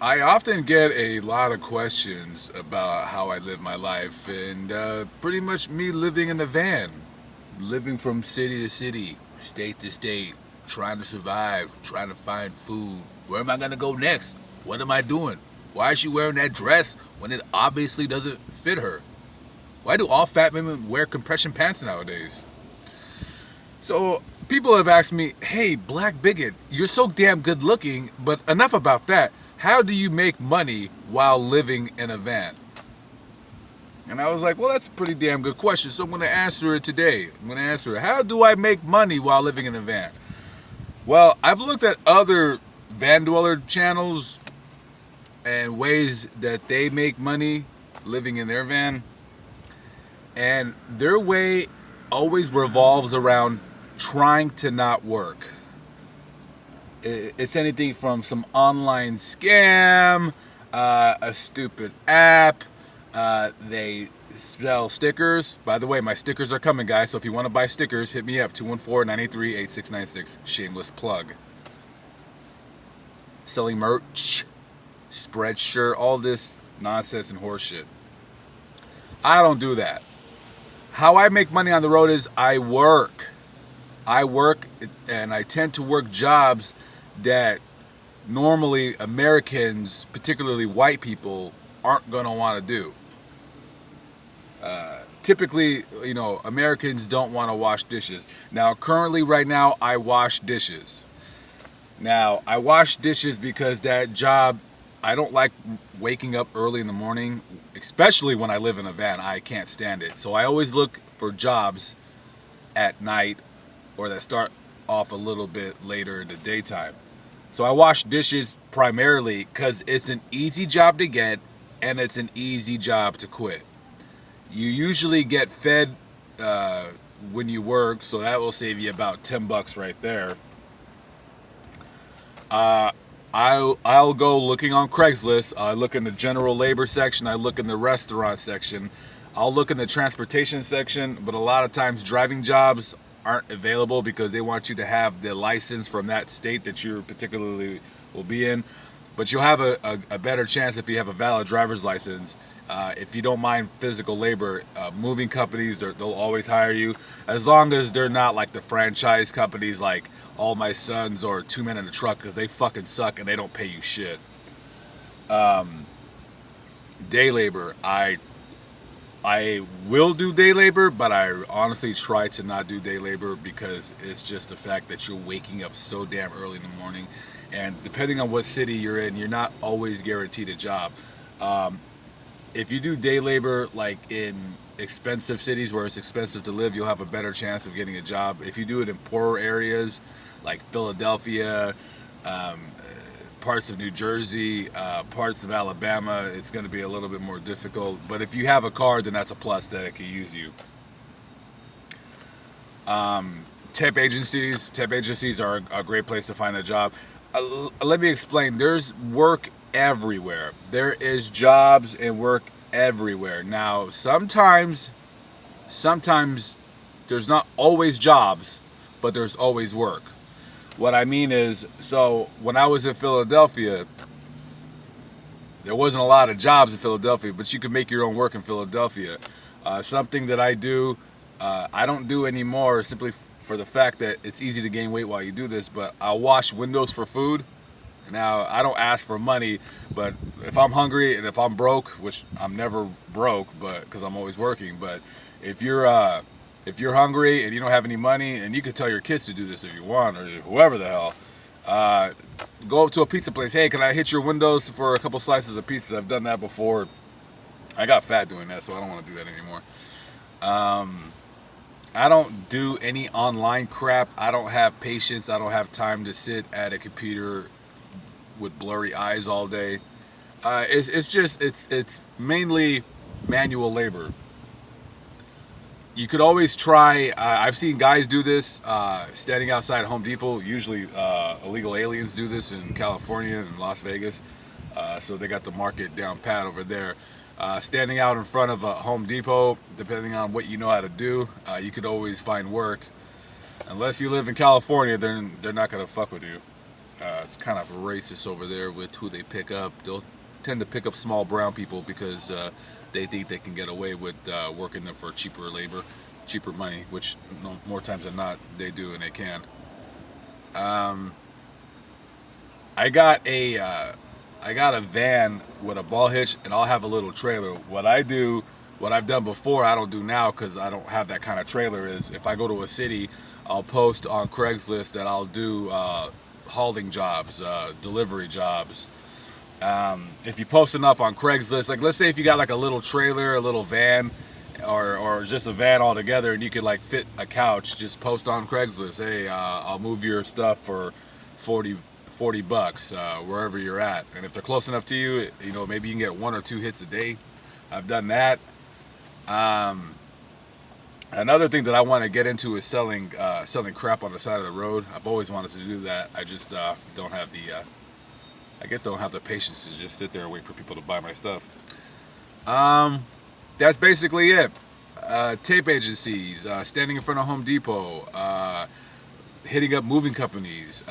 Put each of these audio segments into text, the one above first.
I often get a lot of questions about how I live my life, and pretty much me living in a van, living from city to city, state to state, trying to survive, trying to find food. Where am I going to go next? What am I doing? Why is she wearing that dress when it obviously doesn't fit her? Why do all fat women wear compression pants nowadays? So people have asked me, hey, Black Bigot, you're so damn good looking, but enough about that. How do you make money while living in a van? And I was like, well, that's a pretty damn good question. So I'm going to answer it today. I'm going to answer it. How do I make money while living in a van? Well, I've looked at other van dweller channels and ways that they make money living in their van. And their way always revolves around trying to not work. It's anything from some online scam, a stupid app. They sell stickers. By the way, my stickers are coming, guys. So if you want to buy stickers, hit me up, 214-983-8696. Shameless plug. Selling merch, Spreadshirt, all this nonsense and horseshit. I don't do that. How I make money on the road is I work. I work, and I tend to work jobs that normally Americans, particularly white people, aren't going to want to do. Typically, Americans don't want to wash dishes. Now, currently, right now, I wash dishes. Now, I wash dishes because that job, I don't like waking up early in the morning, especially when I live in a van. I can't stand it. So I always look for jobs at night or that start off a little bit later in the daytime. So I wash dishes primarily because it's an easy job to get and it's an easy job to quit. You usually get fed when you work, so that will save you about $10 right there. I'll go looking on Craigslist. I look in the general labor section. I look in the restaurant section. I'll look in the transportation section, but a lot of times driving jobs aren't available because they want you to have the license from that state that you particularly will be in. But you'll have a better chance if you have a valid driver's license. If you don't mind physical labor, moving companies, they'll always hire you. As long as they're not like the franchise companies like All My Sons or Two Men in a Truck, because they fucking suck and they don't pay you shit. Day labor, I will do day labor, but I honestly try to not do day labor because it's just the fact that you're waking up so damn early in the morning. And depending on what city you're in, you're not always guaranteed a job. If you do day labor, like in expensive cities where it's expensive to live, you'll have a better chance of getting a job. If you do it in poorer areas, like Philadelphia, parts of New Jersey, parts of Alabama, it's going to be a little bit more difficult. But if you have a car, then that's a plus that it can use you. Temp agencies are a great place to find a job. Let me explain. There's work everywhere. There is jobs and work everywhere. Now, sometimes there's not always jobs, but there's always work. What I mean is, so when I was in Philadelphia, there wasn't a lot of jobs in Philadelphia, but you could make your own work in Philadelphia. Something that I do, I don't do anymore simply for the fact that it's easy to gain weight while you do this, but I'll wash windows for food. Now, I don't ask for money, but if I'm hungry and if I'm broke, which I'm never broke, but because I'm always working, but if you're hungry and you don't have any money, and you can tell your kids to do this if you want, or whoever the hell, go up to a pizza place. Hey, can I hit your windows for a couple slices of pizza? I've done that before. I got fat doing that, so I don't want to do that anymore. I don't do any online crap. I don't have patience. I don't have time to sit at a computer with blurry eyes all day. It's mainly manual labor. You could always try. I've seen guys do this standing outside Home Depot. Usually, illegal aliens do this in California and Las Vegas. So they got the market down pat over there. Standing out in front of a Home Depot, depending on what you know how to do, you could always find work. Unless you live in California, they're not gonna fuck with you. It's kind of racist over there with who they pick up. They'll tend to pick up small brown people because they think they can get away with working them for cheaper labor, cheaper money, which more times than not they do and they can. Um, I got a van with a ball hitch, and I'll have a little trailer. What I've done before, I don't do now because I don't have that kind of trailer. Is if I go to a city, I'll post on Craigslist that I'll do hauling jobs, delivery jobs. If you post enough on Craigslist, like let's say if you got like a little trailer, a little van, or just a van altogether, and you could like fit a couch, just post on Craigslist. Hey, I'll move your stuff for 40 bucks wherever you're at. And if they're close enough to you, you know, maybe you can get 1 or 2 hits a day. I've done that. Another thing that I want to get into is selling crap on the side of the road. I've always wanted to do that. I just don't have the patience to just sit there and wait for people to buy my stuff. That's basically it. Tape agencies, standing in front of Home Depot, hitting up moving companies,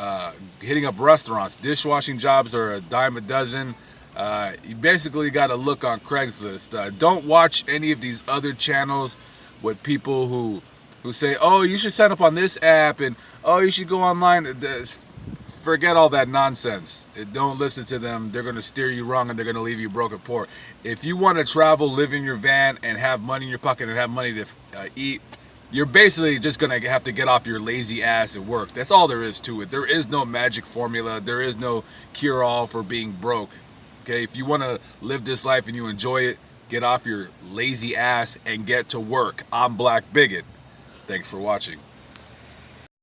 hitting up restaurants. Dishwashing jobs are a dime a dozen. You basically got to look on Craigslist. Don't watch any of these other channels with people who say, oh, you should sign up on this app, and oh, you should go online. Forget all that nonsense. Don't listen to them. They're going to steer you wrong, and they're going to leave you broke and poor. If you want to travel, live in your van, and have money in your pocket and have money to eat, you're basically just going to have to get off your lazy ass and work. That's all there is to it. There is no magic formula. There is no cure-all for being broke. Okay, if you want to live this life and you enjoy it, get off your lazy ass and get to work. I'm Black Bigot. Thanks for watching.